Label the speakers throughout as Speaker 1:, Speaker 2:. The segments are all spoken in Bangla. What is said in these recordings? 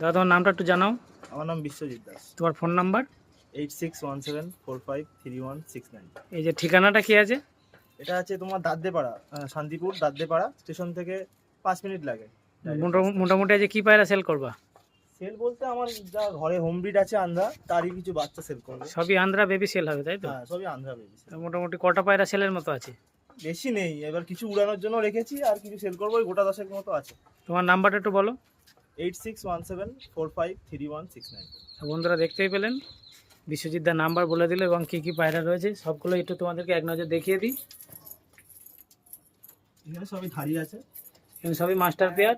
Speaker 1: দাদা তোমার নামটা একটু জানাও।
Speaker 2: আমার নাম বিশ্বজিৎ দাস।
Speaker 1: তোমার ফোন নাম্বার?
Speaker 2: 8617453169।
Speaker 1: এই যে ঠিকানাটা কি আছে?
Speaker 2: এটা আছে তোমার দাদ্দেপাড়া, শান্তিপুর দাদ্দেপাড়া স্টেশন থেকে 5 মিনিট লাগে।
Speaker 1: মোটামুটি আজ কি পায়রা সেল করবা?
Speaker 2: সেল বলতে আমার যা ঘরে হোম ব্রিড আছে আন্ধ্রা, তারই কিছু বাচ্চা সেল করবে।
Speaker 1: সবই আন্ধ্রা বেবি সেল হবে তাই তো?
Speaker 2: হ্যাঁ, সবই আন্ধ্রা বেবি।
Speaker 1: মোটামুটি কটা পায়রা সেলের মতো আছে?
Speaker 2: বেশি নেই, এবার কিছু উড়ানোর জন্য রেখেছি আর কিছু সেল করবো, ওই গোটা 10 মতো আছে।
Speaker 1: তোমার নাম্বারটা একটু বলো।
Speaker 2: 8617453169।
Speaker 1: বন্ধুরা দেখতেই পেলেন, বিশ্বজিৎ দা নাম্বার বলে দিল এবং কি কি পায়রা রয়েছে সবগুলো একটু তোমাদেরকে এক নজর দেখিয়ে দিই।
Speaker 2: এখানে সবই ধারি আছে,
Speaker 1: এখানে সবই মাস্টার পেয়ার।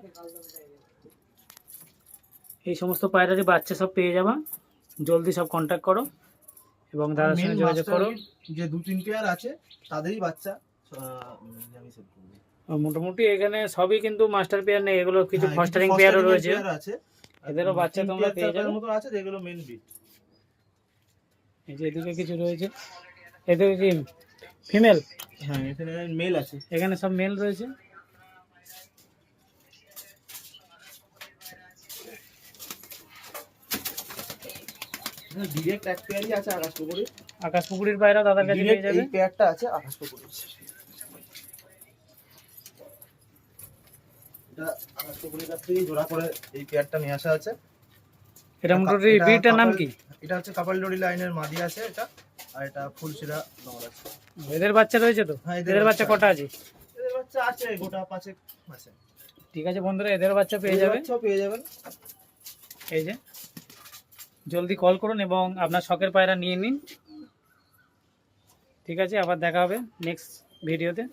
Speaker 1: এই সমস্ত পায়রারই বাচ্চা সব পেয়ে যাবা, জলদি সব কন্ট্যাক্ট করো এবং দাদার সঙ্গে যোগাযোগ করো।
Speaker 2: যে 2-3 পেয়ার আছে তাদেরই বাচ্চা আমি সেল করব।
Speaker 1: মোটামুটি এখানে সবই কিন্তু মাস্টার পেয়ার নেই, এগুলো কিছু ফস্টারিং পেয়ারও রয়েছে, এদেরও বাচ্চা তোমরা পেয়ে যাবে
Speaker 2: মতো আছে, যেগুলো মেন ব্রিড।
Speaker 1: এই যে এদিকে কিছু রয়েছে, এদিকে কি ফিমেল?
Speaker 2: হ্যাঁ, এখানে মেল আছে,
Speaker 1: এখানে সব মেল রয়েছে।
Speaker 2: ডিরেক্ট এক পেয়ারই আছে আকাশপুকুরের।
Speaker 1: আকাশপুকুরের পায়রা দাদার কাছে পেয়ে যাবে।
Speaker 2: এই পেয়ারটা আছে আকাশপুকুরের, এটা আকাশপুকুরের কাছ থেকে জোড়া করে এই পেয়ারটা নিয়ে আসা আছে।
Speaker 1: এটা মোটামুটি ব্রিডটার নাম কি?
Speaker 2: এটা হচ্ছে কাপালডোরি লাইনের মাদি আছে এটা, আর এটা ফুলশিরা নর আছে।
Speaker 1: এদের বাচ্চা রয়েছে তো?
Speaker 2: হ্যাঁ,
Speaker 1: এদের বাচ্চা কটা আছে?
Speaker 2: এদের বাচ্চা আছে গোটা 5 আছে।
Speaker 1: ঠিক আছে বন্ধুরা, এদের বাচ্চা পেয়ে যাবেন। এই যে জলদি কল করুন এবং আপনার শখের পায়রা নিয়ে নিন। ঠিক আছে, আবার দেখা হবে নেক্সট ভিডিওতে।